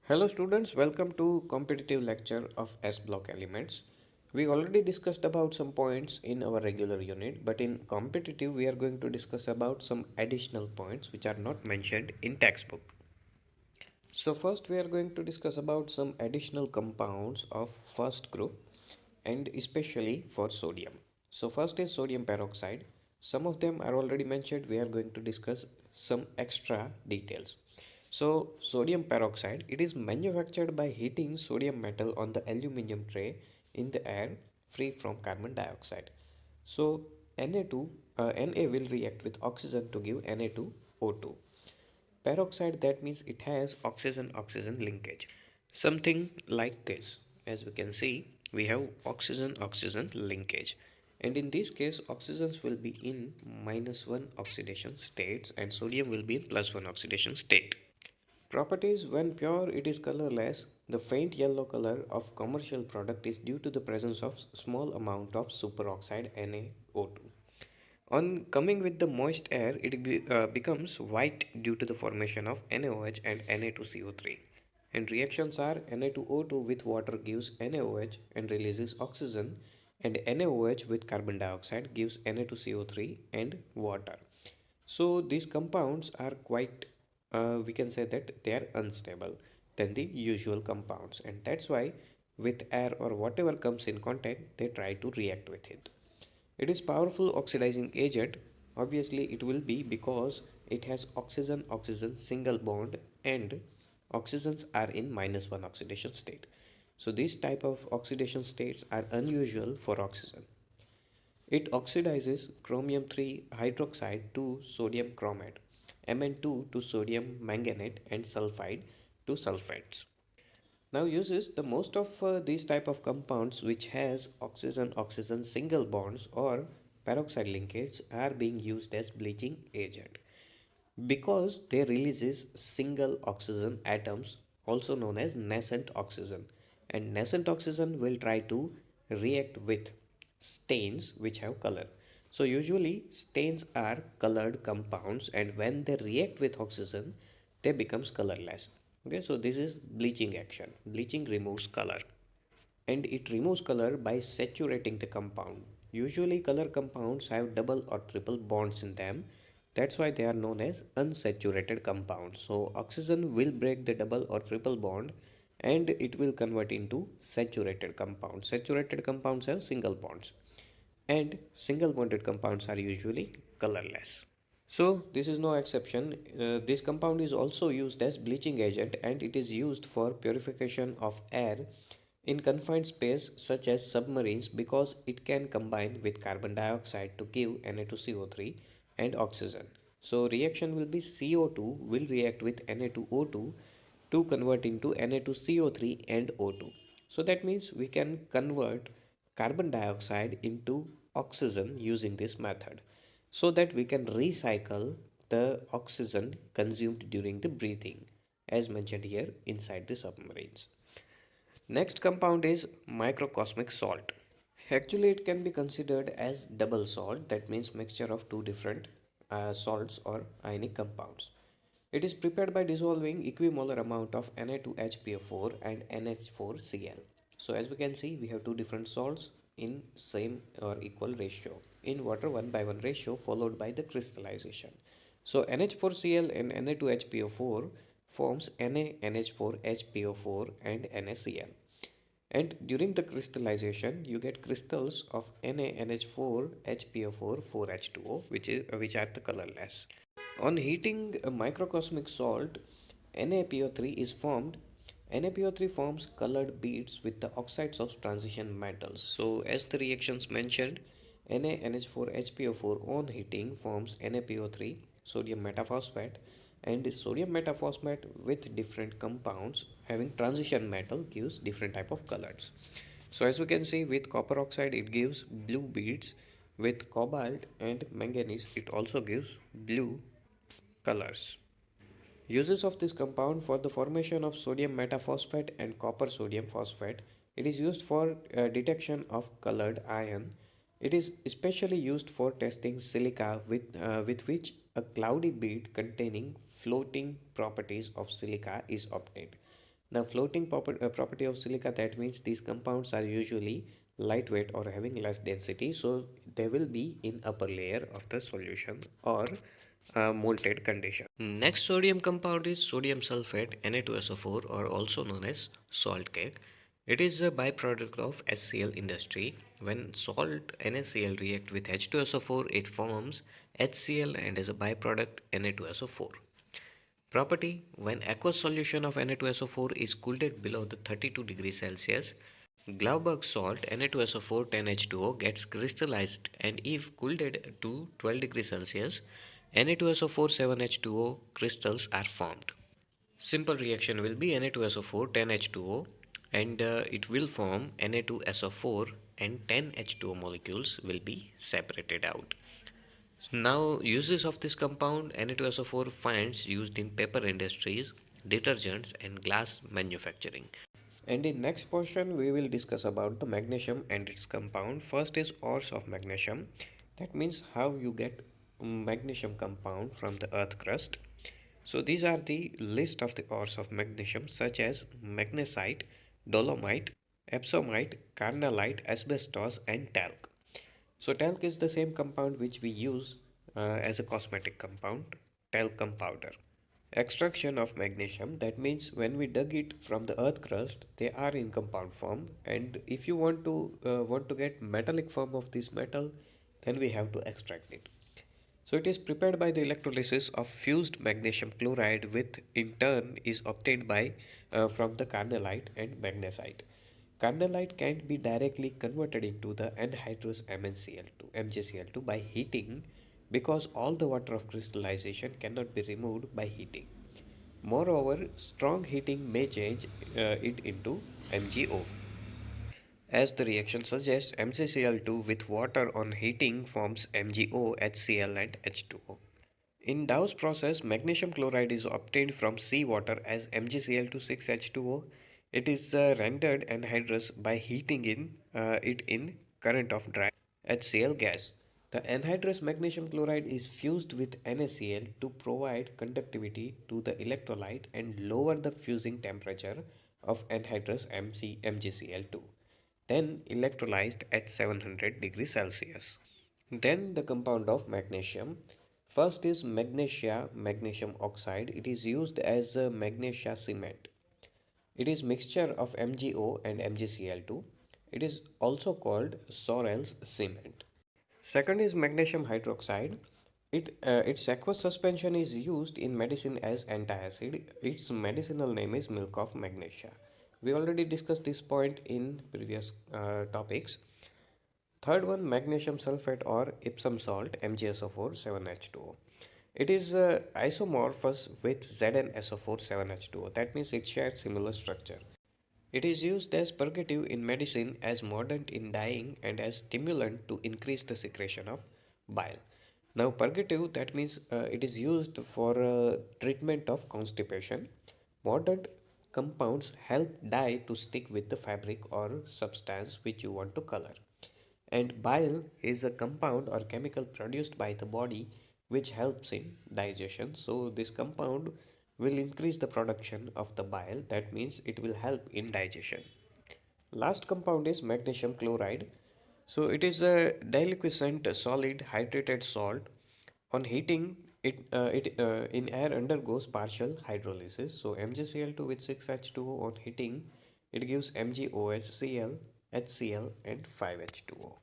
Hello students, welcome to competitive lecture of S block elements. We already discussed about some points in our regular unit, but in competitive we are going to discuss about some additional points which are not mentioned in textbook. So first we are going to discuss about some additional compounds of first group and especially for sodium. So first is sodium peroxide. Some of them are already mentioned. We are going to discuss some extra details. So sodium peroxide, it is manufactured by heating sodium metal on the aluminum tray in the air free from carbon dioxide. So Na will react with oxygen to give Na2O2. Peroxide, that means it has oxygen-oxygen linkage. Something like this. As we can see, we have oxygen-oxygen linkage. And in this case, oxygens will be in -1 oxidation states and sodium will be in +1 oxidation state. Properties: when pure, it is colorless. The faint yellow color of commercial product is due to the presence of small amount of superoxide NaO2. On coming with the moist air, it becomes white due to the formation of NaOH and Na2CO3. And reactions are Na2O2 with water gives NaOH and releases oxygen, and NaOH with carbon dioxide gives Na2CO3 and water. So these compounds are quite, we can say that they are unstable than the usual compounds, and that's why with air or whatever comes in contact, they try to react with it. It is powerful oxidizing agent. Obviously, it will be because it has oxygen-oxygen single bond and oxygens are in -1 oxidation state. So these type of oxidation states are unusual for oxygen. It oxidizes chromium 3 hydroxide to sodium chromate, Mn2 to sodium manganate and sulfide to sulfates. Now uses the most of these type of compounds which has oxygen-oxygen single bonds or peroxide linkage are being used as bleaching agent because they releases single oxygen atoms, also known as nascent oxygen, and nascent oxygen will try to react with stains which have color. So usually stains are colored compounds, and when they react with oxygen they becomes colorless. Okay, so this is bleaching action. Bleaching removes color, and it removes color by saturating the compound. Usually color compounds have double or triple bonds in them. That's why they are known as unsaturated compounds. So oxygen will break the double or triple bond and it will convert into saturated compounds. Saturated compounds have single bonds, and single bonded compounds are usually colorless. So this is no exception. This compound is also used as bleaching agent, and it is used for purification of air in confined space such as submarines because it can combine with carbon dioxide to give Na2CO3 and oxygen. So reaction will be CO2 will react with Na2O2 to convert into Na2CO3 and O2. So that means we can convert carbon dioxide into oxygen using this method, so that we can recycle the oxygen consumed during the breathing as mentioned here inside the submarines. Next compound is microcosmic salt. Actually, it can be considered as double salt, that means mixture of two different salts or ionic compounds. It is prepared by dissolving equimolar amount of Na2HPO4 and NH4Cl. So as we can see, we have two different salts in same or equal ratio in water 1:1 ratio followed by the crystallization. So NH4Cl and Na2HPO4 forms NaNH4HPO4 and NaCl. And during the crystallization, you get crystals of NaNH4 HPO4 4H2O, which are the colorless. On heating a microcosmic salt, NaPO3 is formed. NaPO3 forms colored beads with the oxides of transition metals. So, as the reactions mentioned, NaNH4HPO4 on heating forms NaPO3, sodium metaphosphate, and sodium metaphosphate with different compounds having transition metal gives different type of colors. So as we can see, with copper oxide it gives blue beads, with cobalt and manganese it also gives blue colors. Uses of this compound: for the formation of sodium metaphosphate and copper sodium phosphate. It is used for detection of colored iron. It is especially used for testing silica with which a cloudy bead containing floating properties of silica is obtained. Now, floating property of silica, that means these compounds are usually lightweight or having less density, so they will be in upper layer of the solution or molted condition. Next sodium compound is sodium sulfate Na2SO4, or also known as salt cake. It is a byproduct of HCl industry. When salt NaCl react with H2SO4, it forms HCl, and as a byproduct Na2SO4. Property: when aqueous solution of Na2SO4 is cooled below the 32 degrees Celsius, Glauberg salt Na2SO4 10H2O gets crystallized, and if cooled to 12 degrees Celsius, Na2SO4 7H2O crystals are formed. Simple reaction will be Na2SO4 10H2O, and it will form Na2SO4, and 10H2O molecules will be separated out. Now, uses of this compound Na2SO4 finds used in paper industries, detergents, and glass manufacturing. And in next portion, we will discuss about the magnesium and its compound. First is ores of magnesium. That means how you get magnesium compound from the earth crust. So these are the list of the ores of magnesium, such as magnesite, dolomite, epsomite, carnallite, asbestos, and talc. So talc is the same compound which we use as a cosmetic compound, talcum powder. Extraction of magnesium, that means when we dug it from the earth crust, they are in compound form, and if you want to get metallic form of this metal, then we have to extract it. So it is prepared by the electrolysis of fused magnesium chloride, with in turn is obtained by from the carnallite and magnesite. Carnallite can't be directly converted into the anhydrous MnCl2 MgCl2 by heating, because all the water of crystallization cannot be removed by heating. Moreover, strong heating may change it into MgO. As the reaction suggests, MgCl2 with water on heating forms MgO, HCl, and H2O. In Dow's process, magnesium chloride is obtained from seawater as MgCl2 6H2O. It is rendered anhydrous by heating it in current of dry HCl gas. The anhydrous magnesium chloride is fused with NaCl to provide conductivity to the electrolyte and lower the fusing temperature of anhydrous MgCl2, then electrolyzed at 700 degrees Celsius. Then the compound of magnesium. First is magnesia, magnesium oxide. It is used as a magnesia cement. It is mixture of MgO and MgCl2. It is also called Sorel's cement. Second is magnesium hydroxide. Its aqueous suspension is used in medicine as antacid. Its medicinal name is milk of magnesia. We already discussed this point in previous topics. Third one, magnesium sulfate or Epsom salt, MgSO4 7H2O. It is isomorphous with ZnSO4 7H2O. That means it shares similar structure. It is used as purgative in medicine, as mordant in dyeing, and as stimulant to increase the secretion of bile. Now, purgative, that means it is used for treatment of constipation. Mordant compounds help dye to stick with the fabric or substance which you want to color. And bile is a compound or chemical produced by the body which helps in digestion. So this compound will increase the production of the bile. That means it will help in digestion. Last compound is magnesium chloride. So it is a deliquescent solid hydrated salt. On heating, it in air undergoes partial hydrolysis. So MgCl2 with 6H2O on heating, it gives MgOH, Cl, HCl, and 5H2O.